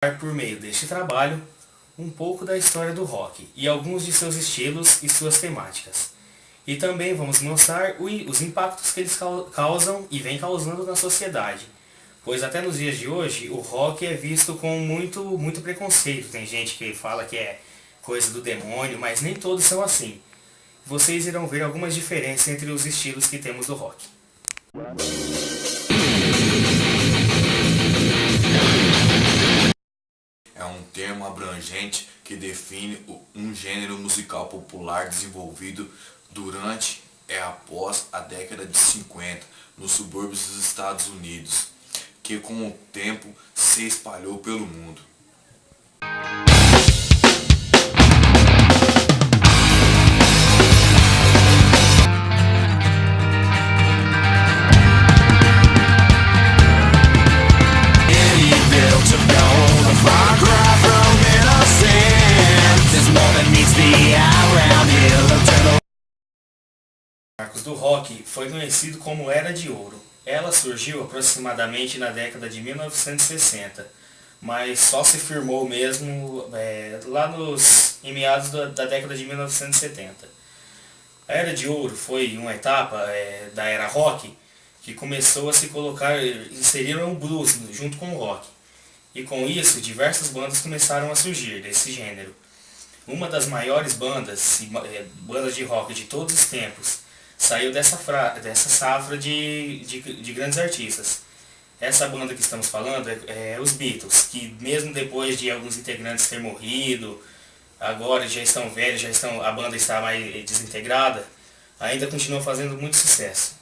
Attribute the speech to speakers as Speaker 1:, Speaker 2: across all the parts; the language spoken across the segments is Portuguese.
Speaker 1: Por meio deste trabalho, um pouco da história do rock e alguns de seus estilos e suas temáticas. E também vamos mostrar os impactos que eles causam e vêm causando na sociedade. Pois até nos dias de hoje, o rock é visto com muito preconceito. Tem gente que fala que é coisa do demônio, mas nem todos são assim. Vocês irão ver algumas diferenças entre os estilos que temos do rock.
Speaker 2: É um termo abrangente que define um gênero musical popular desenvolvido durante e após a década de 50 nos subúrbios dos Estados Unidos, que com o tempo se espalhou pelo mundo.
Speaker 1: Marcos do rock foi conhecido como Era de Ouro. Ela surgiu aproximadamente na década de 1960, mas só se firmou mesmo em meados da década de 1970. A Era de Ouro foi uma etapa da era rock que começou a se colocar, inseriram o blues junto com o rock. E com isso, diversas bandas começaram a surgir desse gênero. Uma das maiores bandas de rock de todos os tempos saiu dessa safra de grandes artistas. Essa banda que estamos falando é os Beatles, que mesmo depois de alguns integrantes ter morrido, agora já estão velhos, a banda está mais desintegrada, ainda continua fazendo muito sucesso.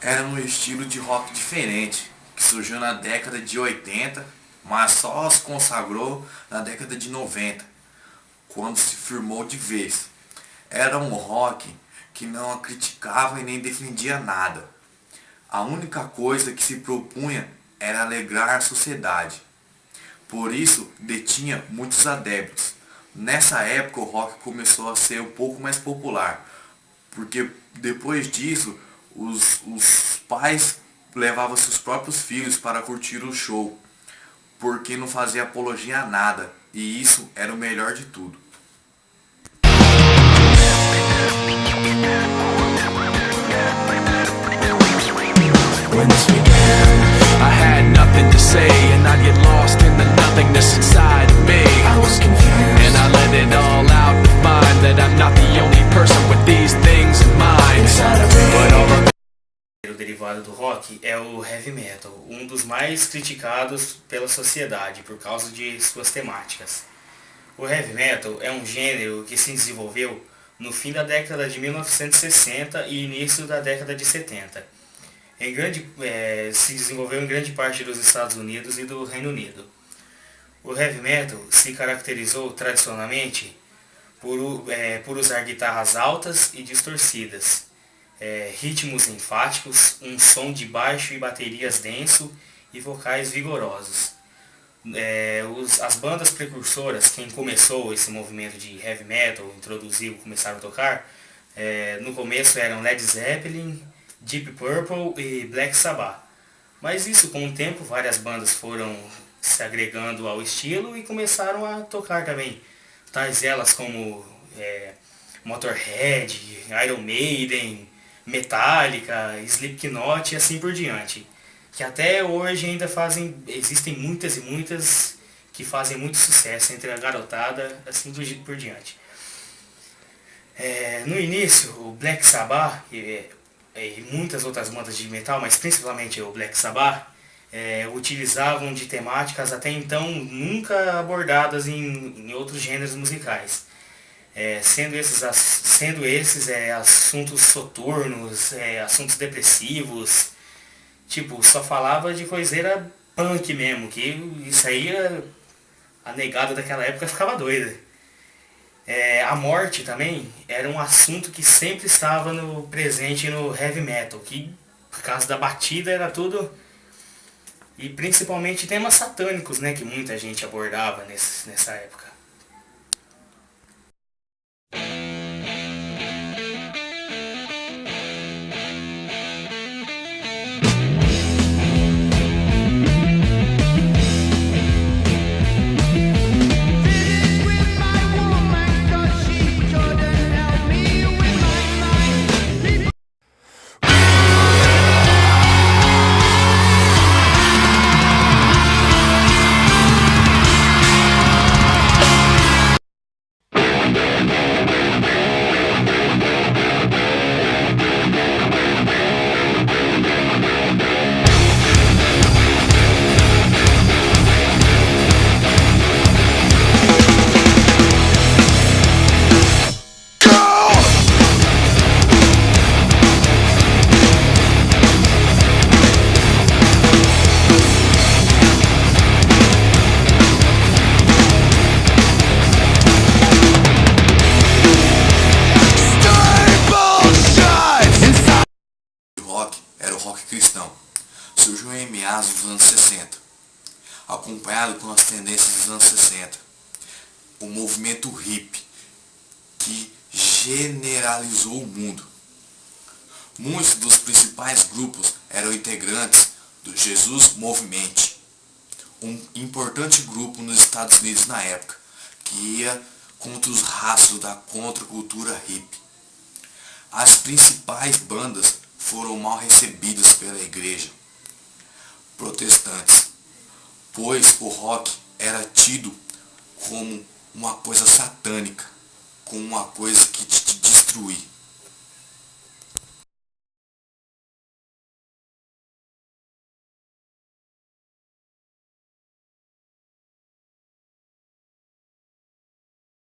Speaker 2: Era um estilo de rock diferente, que surgiu na década de 80, mas só se consagrou na década de 90, quando se firmou de vez. Era um rock que não criticava e nem defendia nada. A única coisa que se propunha era alegrar a sociedade. Por isso, detinha muitos adeptos. Nessa época o rock começou a ser um pouco mais popular, porque depois disso os pais levavam seus próprios filhos para curtir o show, porque não fazia apologia a nada, e isso era o melhor de tudo.
Speaker 3: When this began, I had nothing to say, and I'd get lost in the nothingness inside of me. I was confused, and I let it all out to find that I'm not the only person with these things in mind. But all
Speaker 1: O derivado do rock é o heavy metal, um dos mais criticados pela sociedade por causa de suas temáticas. O heavy metal é um gênero que se desenvolveu no fim da década de 1960 e início da década de 70. Se desenvolveu em grande parte dos Estados Unidos e do Reino Unido. O heavy metal se caracterizou tradicionalmente por usar guitarras altas e distorcidas, ritmos enfáticos, um som de baixo e baterias denso e vocais vigorosos. As bandas precursoras, quem começou esse movimento de heavy metal, começaram a tocar, no começo eram Led Zeppelin, Deep Purple e Black Sabbath. Mas isso, com o tempo, várias bandas foram se agregando ao estilo e começaram a tocar também. Tais elas como Motorhead, Iron Maiden, Metallica, Slipknot e assim por diante. Que até hoje ainda existem muitas e muitas que fazem muito sucesso entre a garotada, assim por diante. No início, o Black Sabbath e muitas outras bandas de metal, mas principalmente o Black Sabbath, utilizavam de temáticas até então nunca abordadas em outros gêneros musicais. Sendo esses assuntos soturnos, assuntos depressivos, tipo, só falava de coiseira punk mesmo, que isso aí a negada daquela época ficava doida. A morte também era um assunto que sempre estava presente no heavy metal, que por causa da batida era tudo. E principalmente temas satânicos, né, que muita gente abordava nessa época.
Speaker 2: Era o rock cristão. Surgiu em meados dos anos 60, acompanhado com as tendências dos anos 60. O movimento hippie, que generalizou o mundo. Muitos dos principais grupos eram integrantes do Jesus Movement, um importante grupo nos Estados Unidos na época, que ia contra os rastros da contracultura hippie. As principais bandas foram mal recebidas pela igreja protestantes, pois o rock era tido como uma coisa satânica, como uma coisa que te destruía.